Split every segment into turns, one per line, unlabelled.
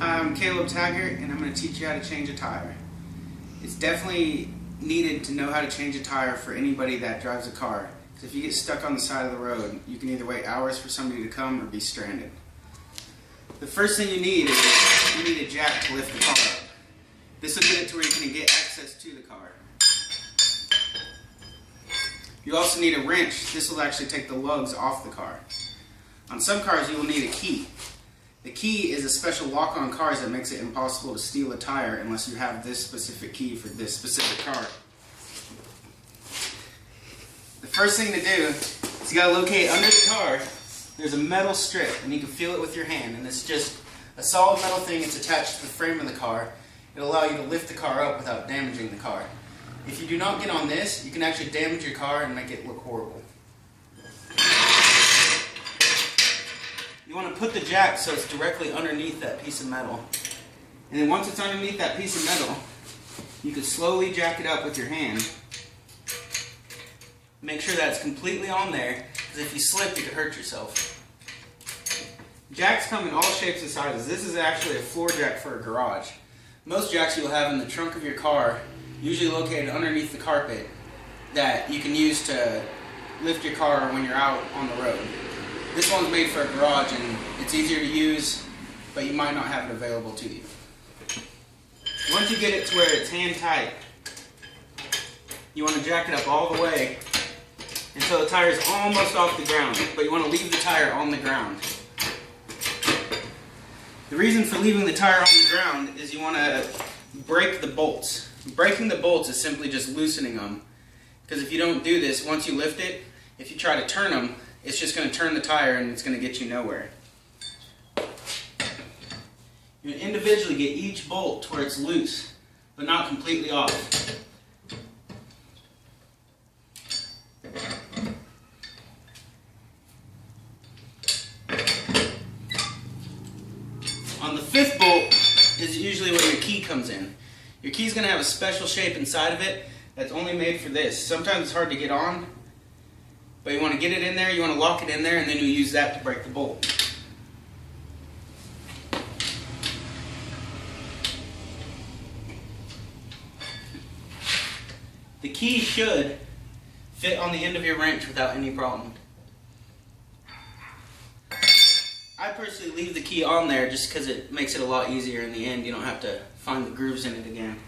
Hi, I'm Taggart, and I'm going to teach you how to change a tire. It's definitely needed to know how to change a tire for anybody that drives a car. Because if you get stuck on the side of the road, you can either wait hours for somebody to come or be stranded. The first thing you need is you need a jack to lift the car up. This will get it to where you can get access to the car. You also need a wrench. This will actually take the lugs off the car. On some cars you will need a key. The key is a special lock on cars that makes it impossible to steal a tire unless you have this specific key for this specific car. The first thing to do is you got to locate under the car. There's a metal strip and you can feel it with your hand, and it's just a solid metal thing. It's attached to the frame of the car. It'll allow you to lift the car up without damaging the car. If you do not get on this, you can actually damage your car and make it look horrible. You want to put the jack so it's directly underneath that piece of metal. And then once it's underneath that piece of metal, you can slowly jack it up with your hand. Make sure that it's completely on there, because if you slip, you could hurt yourself. Jacks come in all shapes and sizes. This is actually a floor jack for a garage. Most jacks you'll have in the trunk of your car, usually located underneath the carpet, that you can use to lift your car when you're out on the road. This one's made for a garage and it's easier to use, but you might not have it available to you. Once you get it to where it's hand tight, you want to jack it up all the way until the tire is almost off the ground, but you want to leave the tire on the ground. The reason for leaving the tire on the ground is you want to break the bolts. Breaking the bolts is simply just loosening them, because if you don't do this, once you lift it, if you try to turn them, it's just going to turn the tire and it's going to get you nowhere. You individually get each bolt to where it's loose, but not completely off. On the fifth bolt is usually where your key comes in. Your key is going to have a special shape inside of it that's only made for this. Sometimes it's hard to get on, but you want to get it in there, you want to lock it in there, and then you use that to break the bolt. The key should fit on the end of your wrench without any problem. I personally leave the key on there just because it makes it a lot easier in the end. You don't have to find the grooves in it again.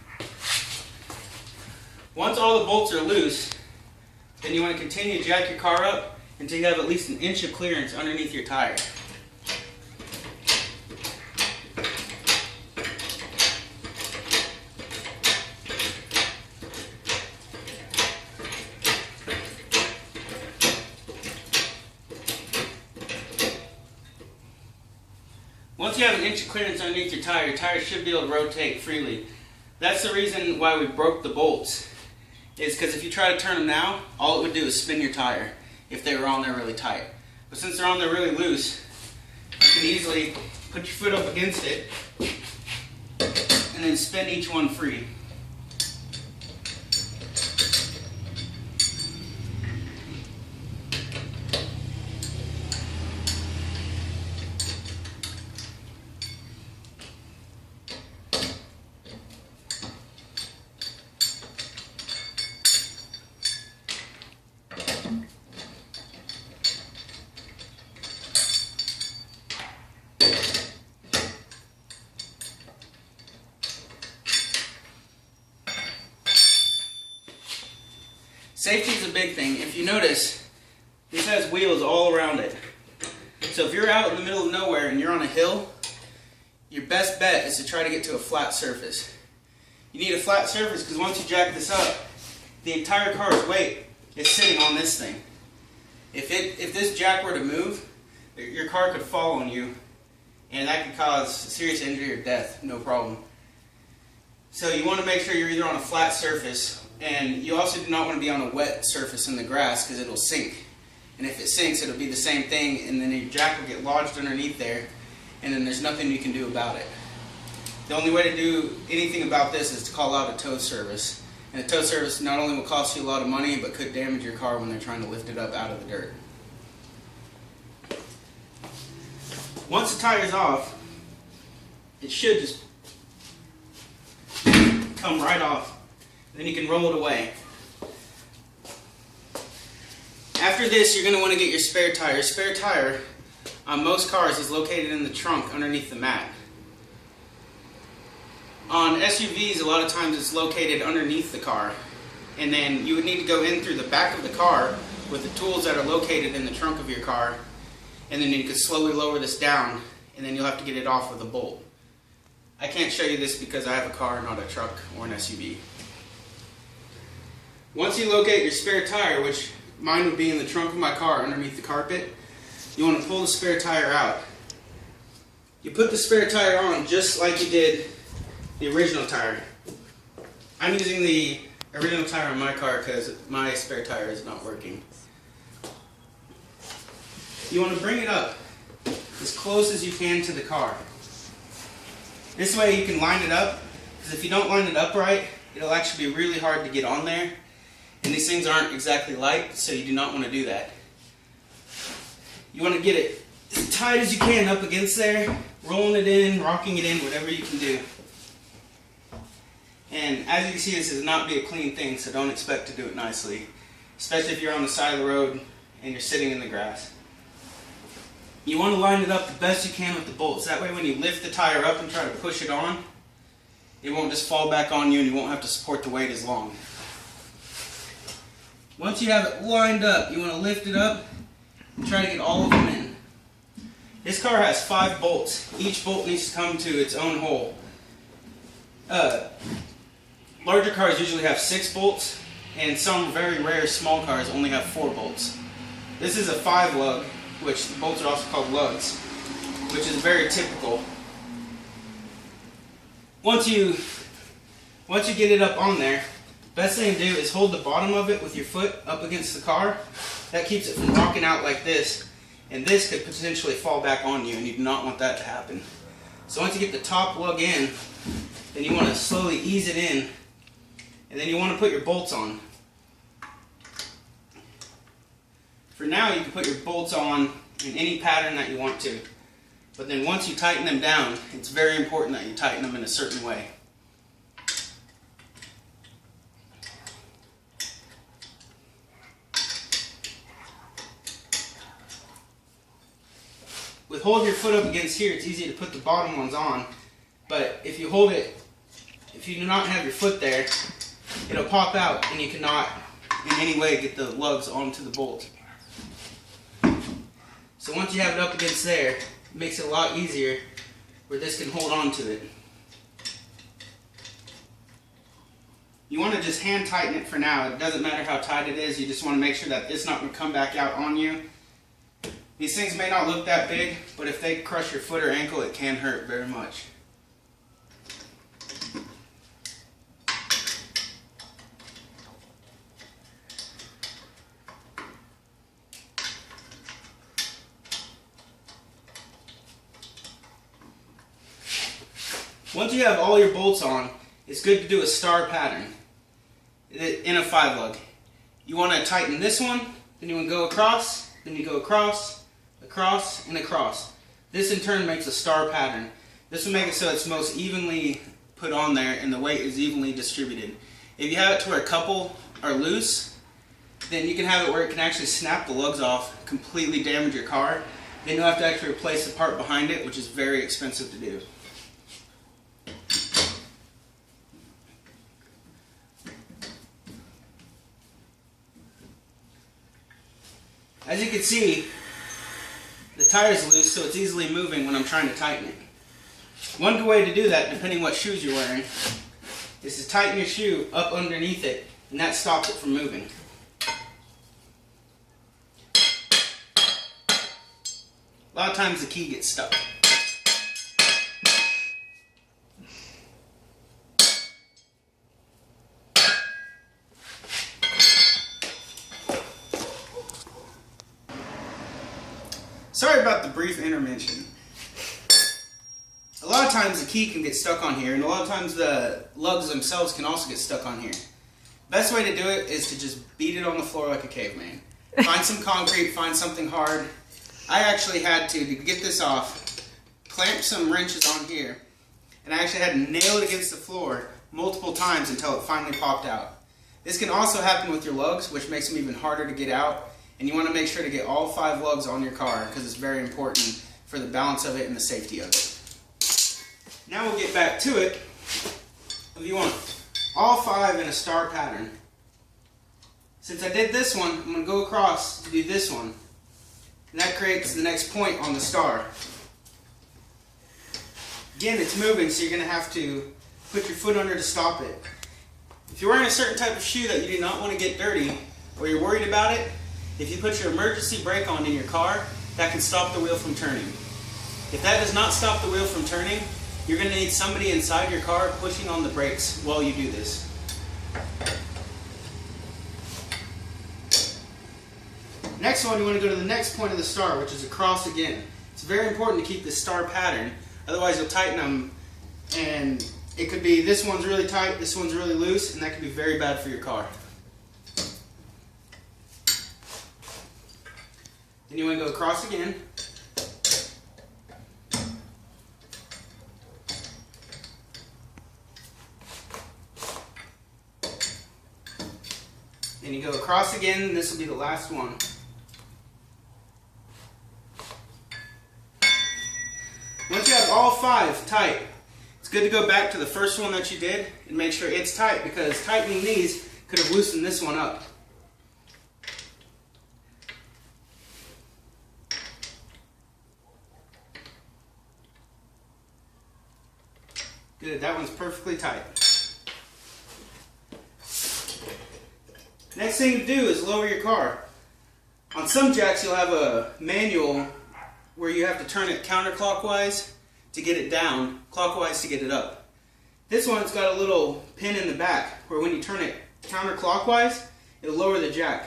Once all the bolts are loose, then you want to continue to jack your car up until you have at least an inch of clearance underneath your tire. Once you have an inch of clearance underneath your tire should be able to rotate freely. That's the reason why we broke the bolts. Is because if you try to turn them now, all it would do is spin your tire if they were on there really tight. But since they're on there really loose, you can easily put your foot up against it and then spin each one free. Safety is a big thing. If you notice, this has wheels all around it. So if you're out in the middle of nowhere and you're on a hill, your best bet is to try to get to a flat surface. You need a flat surface because once you jack this up, the entire car's weight is sitting on this thing. If this jack were to move, your car could fall on you, and that could cause serious injury or death, no problem. So you want to make sure you're either on a flat surface, and you also do not want to be on a wet surface in the grass because it'll sink. And if it sinks, it'll be the same thing, and then your jack will get lodged underneath there, and then there's nothing you can do about it. The only way to do anything about this is to call out a tow service. And a tow service not only will cost you a lot of money, but could damage your car when they're trying to lift it up out of the dirt. Once the tire's off, it should just come right off. Then you can roll it away. After this, you're going to want to get your spare tire. Your spare tire on most cars is located in the trunk underneath the mat. On SUVs, a lot of times it's located underneath the car. And then you would need to go in through the back of the car with the tools that are located in the trunk of your car. And then you could slowly lower this down, and then you'll have to get it off with a bolt. I can't show you this because I have a car, not a truck or an SUV. Once you locate your spare tire, which mine would be in the trunk of my car underneath the carpet, you want to pull the spare tire out. You put the spare tire on just like you did the original tire. I'm using the original tire on my car because my spare tire is not working. You want to bring it up as close as you can to the car. This way you can line it up, because if you don't line it up right, it'll actually be really hard to get on there. And these things aren't exactly light, so you do not want to do that. You want to get it as tight as you can up against there, rolling it in, rocking it in, whatever you can do. And as you can see, this is not be a clean thing, so don't expect to do it nicely. Especially if you're on the side of the road and you're sitting in the grass. You want to line it up the best you can with the bolts. That way when you lift the tire up and try to push it on, it won't just fall back on you and you won't have to support the weight as long. Once you have it lined up, you want to lift it up and try to get all of them in. This car has 5 bolts. Each bolt needs to come to its own hole. Larger cars usually have 6 bolts, and some very rare small cars only have 4 bolts. This is a 5 lug, which the bolts are also called lugs, which is very typical. Once you get it up on there, best thing to do is hold the bottom of it with your foot up against the car. That keeps it from rocking out like this, and this could potentially fall back on you, and you do not want that to happen. So once you get the top lug in, then you want to slowly ease it in, and then you want to put your bolts on. For now, you can put your bolts on in any pattern that you want to. But then once you tighten them down, it's very important that you tighten them in a certain way. With holding your foot up against here, it's easy to put the bottom ones on. But if you hold it, if you do not have your foot there, it'll pop out and you cannot in any way get the lugs onto the bolt. So once you have it up against there, it makes it a lot easier where this can hold on to it. You want to just hand tighten it for now. It doesn't matter how tight it is, you just want to make sure that it's not going to come back out on you. These things may not look that big, but if they crush your foot or ankle, it can hurt very much. Once you have all your bolts on, it's good to do a star pattern in a 5 lug. You want to tighten this one, then you want to go across, then you go across, across, and across. This in turn makes a star pattern. This will make it so it's most evenly put on there and the weight is evenly distributed. If you have it to where a couple are loose, then you can have it where it can actually snap the lugs off, completely damage your car. Then you'll have to actually replace the part behind it, which is very expensive to do. As you can see, the tire is loose, so it's easily moving when I'm trying to tighten it. One good way to do that, depending what shoes you're wearing, is to tighten your shoe up underneath it, and that stops it from moving. A lot of times the key gets stuck. Sorry about the brief intervention. A lot of times the key can get stuck on here, and a lot of times the lugs themselves can also get stuck on here. Best way to do it is to just beat it on the floor like a caveman. Find some concrete, find something hard. I actually had to get this off, clamp some wrenches on here, and I actually had to nail it against the floor multiple times until it finally popped out. This can also happen with your lugs, which makes them even harder to get out, and you want to make sure to get all 5 lugs on your car because it's very important for the balance of it and the safety of it. Now we'll get back to it. If you want all 5 in a star pattern. Since I did this one, I'm going to go across to do this one. And that creates the next point on the star. Again, it's moving, so you're going to have to put your foot under to stop it. If you're wearing a certain type of shoe that you do not want to get dirty, or you're worried about it, if you put your emergency brake on in your car, that can stop the wheel from turning. If that does not stop the wheel from turning, you're going to need somebody inside your car pushing on the brakes while you do this. Next one, you want to go to the next point of the star, which is across again. It's very important to keep this star pattern, otherwise you'll tighten them, and it could be this one's really tight, this one's really loose, and that could be very bad for your car. Then you want to go across again. Then you go across again, and this will be the last one. Once you have all 5 tight, it's good to go back to the first one that you did and make sure it's tight, because tightening these could have loosened this one up. Good, that one's perfectly tight. Next thing to do is lower your car. On some jacks you'll have a manual where you have to turn it counterclockwise to get it down, clockwise to get it up. This one's got a little pin in the back where when you turn it counterclockwise, it'll lower the jack.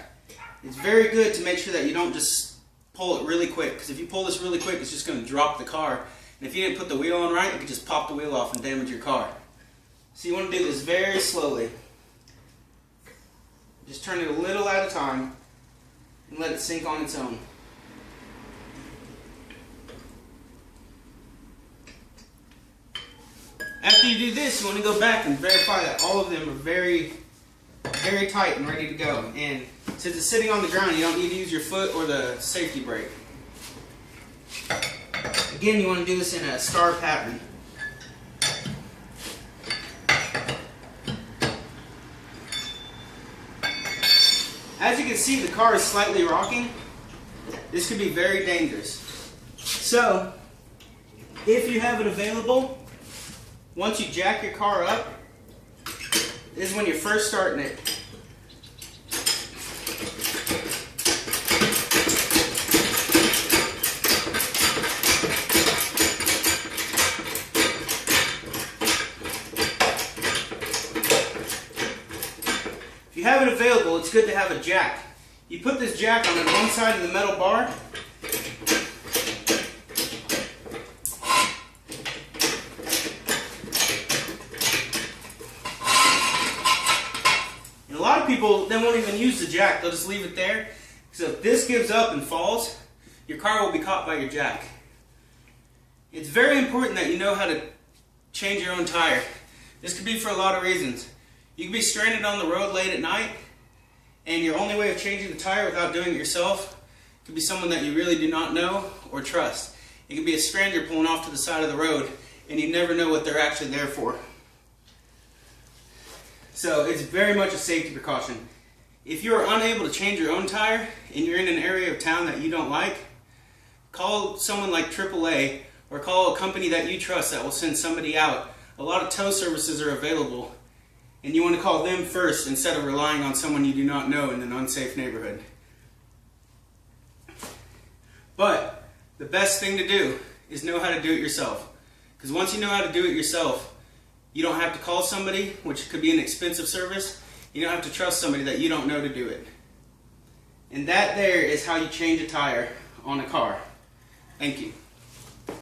It's very good to make sure that you don't just pull it really quick, because if you pull this really quick, it's just going to drop the car. And if you didn't put the wheel on right, it could just pop the wheel off and damage your car. So you want to do this very slowly. Just turn it a little at a time and let it sink on its own. After you do this, you want to go back and verify that all of them are very, very tight and ready to go. And since it's sitting on the ground, you don't need to use your foot or the safety brake. Again, you want to do this in a star pattern. As you can see, the car is slightly rocking. This could be very dangerous. So, if you have it available, once you jack your car up, this is when you're first starting it. If you have it available, it's good to have a jack. You put this jack on one side of the metal bar. And a lot of people then won't even use the jack, they'll just leave it there. So if this gives up and falls, your car will be caught by your jack. It's very important that you know how to change your own tire. This could be for a lot of reasons. You could be stranded on the road late at night, and your only way of changing the tire without doing it yourself could be someone that you really do not know or trust. It could be a stranger pulling off to the side of the road, and you never know what they're actually there for. So it's very much a safety precaution. If you are unable to change your own tire and you're in an area of town that you don't like, call someone like AAA or call a company that you trust that will send somebody out. A lot of tow services are available, and you want to call them first instead of relying on someone you do not know in an unsafe neighborhood. But the best thing to do is know how to do it yourself. Because once you know how to do it yourself, you don't have to call somebody, which could be an expensive service. You don't have to trust somebody that you don't know to do it. And that there is how you change a tire on a car. Thank you.